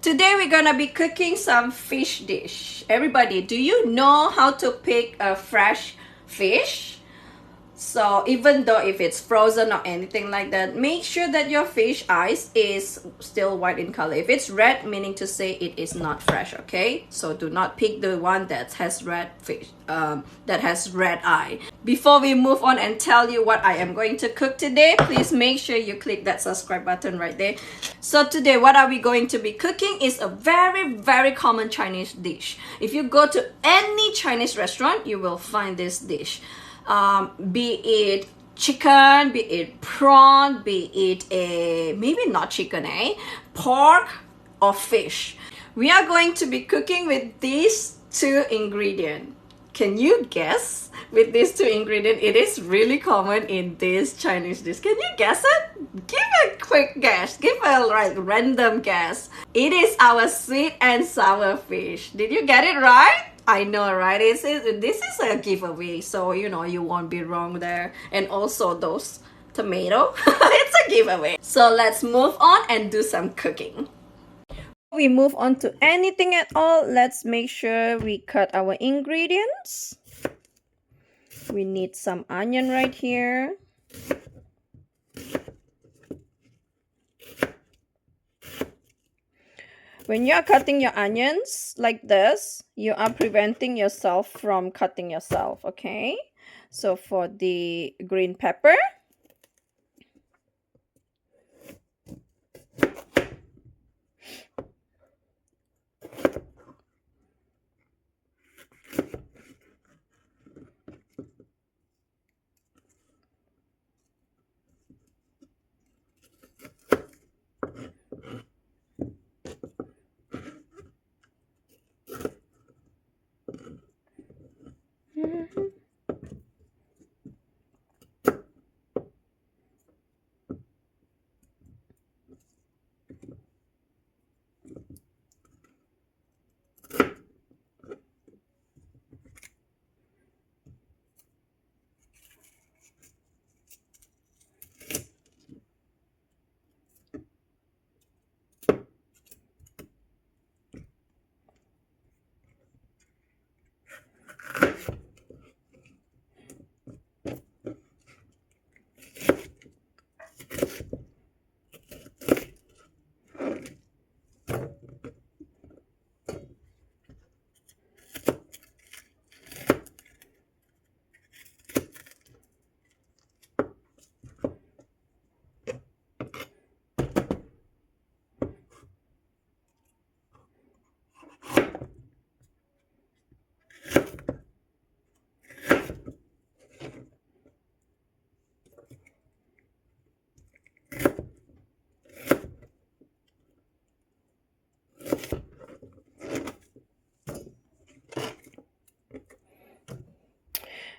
Today we're gonna be cooking some fish dish. Everybody, do you know how to pick a fresh fish? So even though if it's frozen or anything like that, make sure that your fish eyes is still white in color. If it's red, meaning to say it is not fresh, okay? So do not pick the one that has red fish, that has red eye. Before we move on and tell you what I am going to cook today, please make sure you click that subscribe button right there. So today, what are we going to be cooking is a very common Chinese dish. If you go to any Chinese restaurant, you will find this dish. Be it chicken, be it prawn, be it maybe not chicken, pork or fish. We are going to be cooking with these two ingredients. Can you guess with these two ingredients? It is really common in this Chinese dish. Can you guess it? Give a quick guess. Give a random guess. It is our sweet and sour fish. Did you get it right? I know, right? This is a giveaway, so you know you won't be wrong there. And also those tomato, it's a giveaway. So let's move on and do some cooking. We move on to anything at all, let's make sure we cut our ingredients. We need some onion right here. When you are cutting your onions like this, you are preventing yourself from cutting yourself, okay? So for the green pepper,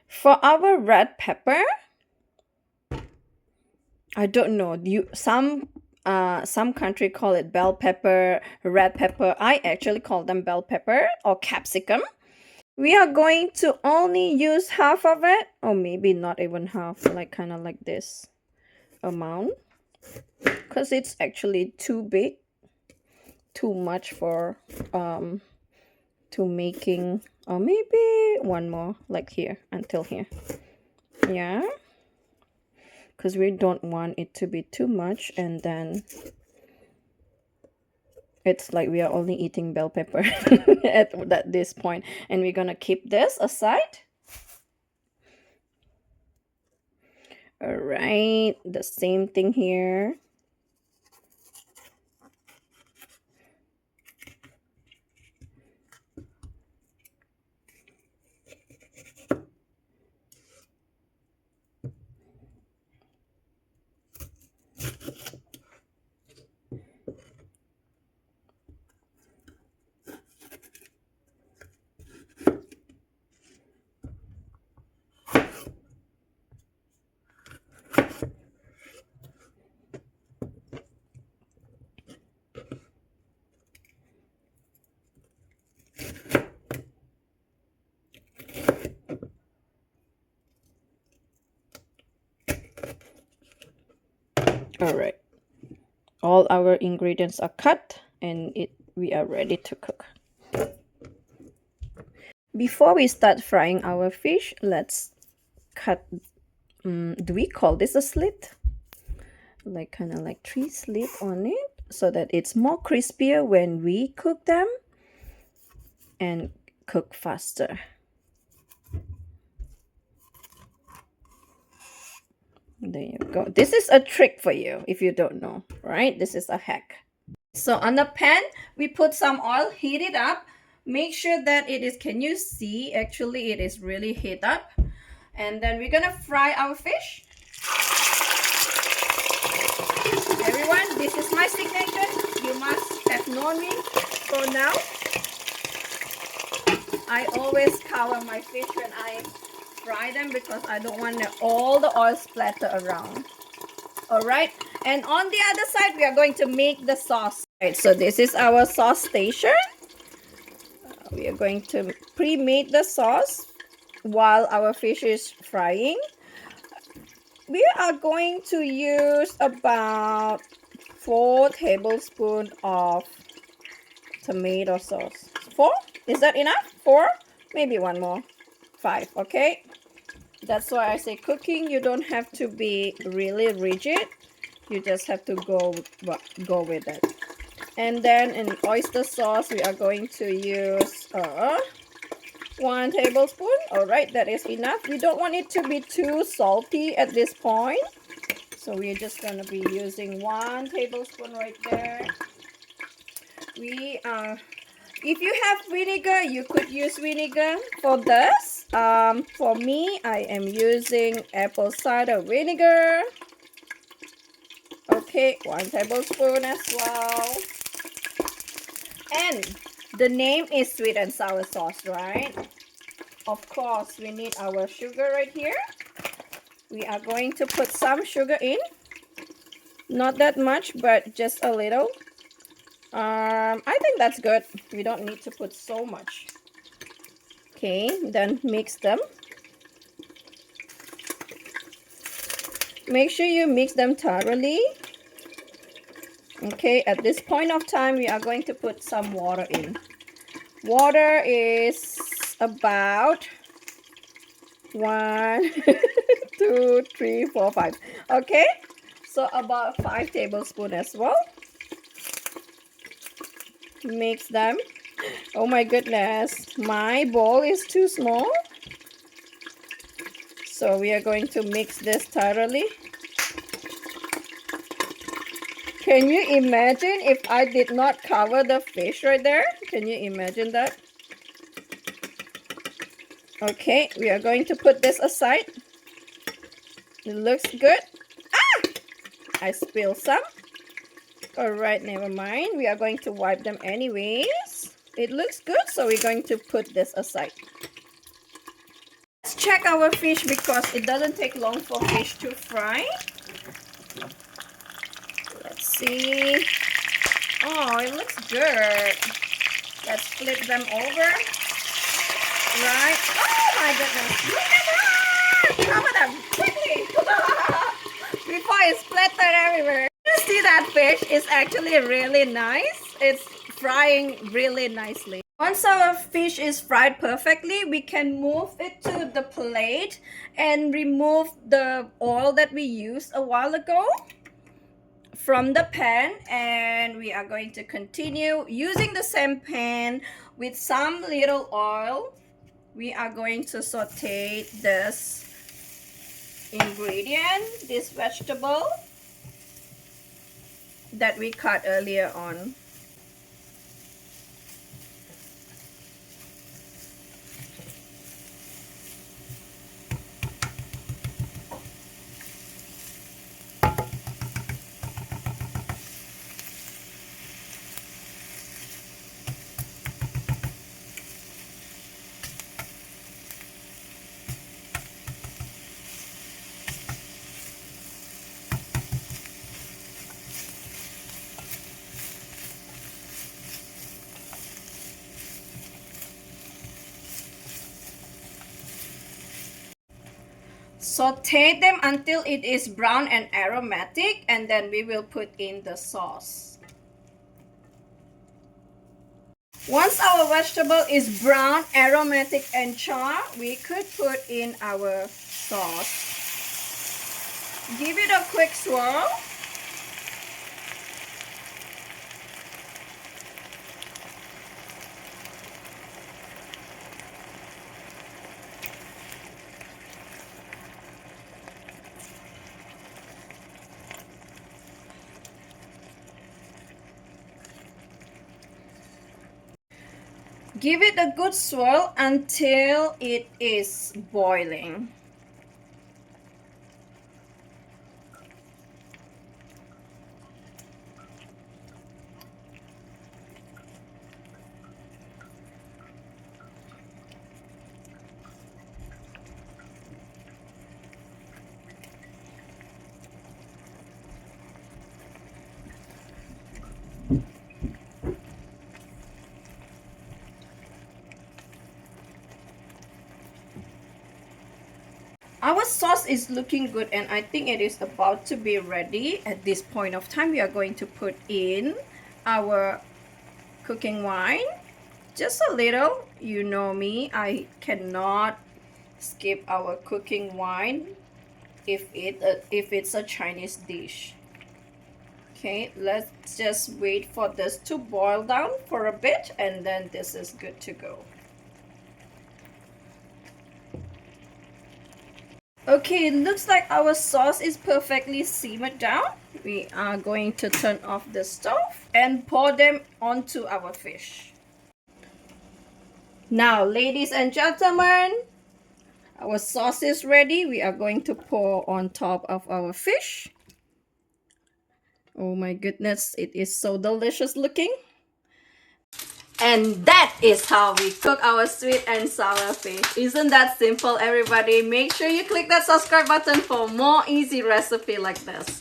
for our red pepper, I don't know. Some country call it bell pepper, red pepper. I actually call them bell pepper or capsicum. We are going to only use half of it, or maybe not even half, like kind of like this amount, because it's actually too big, too much for to making, or maybe one more like here until here. Yeah, because we don't want it to be too much and then it's like we are only eating bell pepper at this point, and we're gonna keep this aside. All right, the same thing here. All right, all our ingredients are cut and it we are ready to cook. Before we start frying our fish, let's cut, do we call this a slit? Like kind of like 3 slits on it so that it's more crispier when we cook them and cook faster. There you go. This is a trick for you if you don't know, right? This is a hack. So on the pan, we put some oil, heat it up. Make sure that it is, can you see? Actually, it is really heat up. And then we're gonna fry our fish. Everyone, this is my signature. You must have known me. So now, I always cover my fish when I fry them because I don't want all the oil splatter around. Alright, and on the other side, we are going to make the sauce. Right, so this is our sauce station. We are going to pre-make the sauce while our fish is frying. We are going to use about 4 tablespoons of tomato sauce. 4? Is that enough? 4? Maybe one more. 5, okay? That's why I say cooking, you don't have to be really rigid. You just have to go with it. And then in oyster sauce, we are going to use 1 tablespoon. All right, that is enough. We don't want it to be too salty at this point. So we're just going to be using 1 tablespoon right there. If you have vinegar, you could use vinegar for this. For me, I am using apple cider vinegar. Okay, 1 tablespoon as well. And the name is sweet and sour sauce, right? Of course, we need our sugar right here. We are going to put some sugar in. Not that much, but just a little. I think that's good. We don't need to put so much. Okay, then mix them. Make sure you mix them thoroughly. Okay, at this point of time, we are going to put some water in. Water is about 1, 2, 3, 4, 5. Okay, so about 5 tablespoons as well. Mix them. Oh my goodness, my bowl is too small. So we are going to mix this thoroughly. Can you imagine if I did not cover the fish right there? Can you imagine that? Okay, we are going to put this aside. It looks good. Ah! I spilled some. Alright, never mind. We are going to wipe them anyways. It looks good, so we're going to put this aside. Let's check our fish because it doesn't take long for fish to fry. Let's see. Oh, it looks good. Let's flip them over. Right. Oh my goodness. Look at that! Cover them quickly. Before it splattered everywhere. You see that fish is actually really nice. It's frying really nicely. Once our fish is fried perfectly, we can move it to the plate and remove the oil that we used a while ago from the pan, and we are going to continue using the same pan with some little oil. We are going to saute this ingredient, this vegetable that we cut earlier on. Saute them until it is brown and aromatic, and then we will put in the sauce. Once our vegetable is brown, aromatic, and char, we could put in our sauce. Give it a quick swirl. Give it a good swirl until it is boiling. Our sauce is looking good and I think it is about to be ready. At this point of time, we are going to put in our cooking wine. Just a little. You know me, I cannot skip our cooking wine if it's a Chinese dish. Okay, let's just wait for this to boil down for a bit and then this is good to go. Okay, it looks like our sauce is perfectly simmered down. We are going to turn off the stove and pour them onto our fish. Now, ladies and gentlemen, our sauce is ready. We are going to pour on top of our fish. Oh my goodness, it is so delicious looking. And that is how we cook our sweet and sour fish. Isn't that simple, everybody? Make sure you click that subscribe button for more easy recipe like this.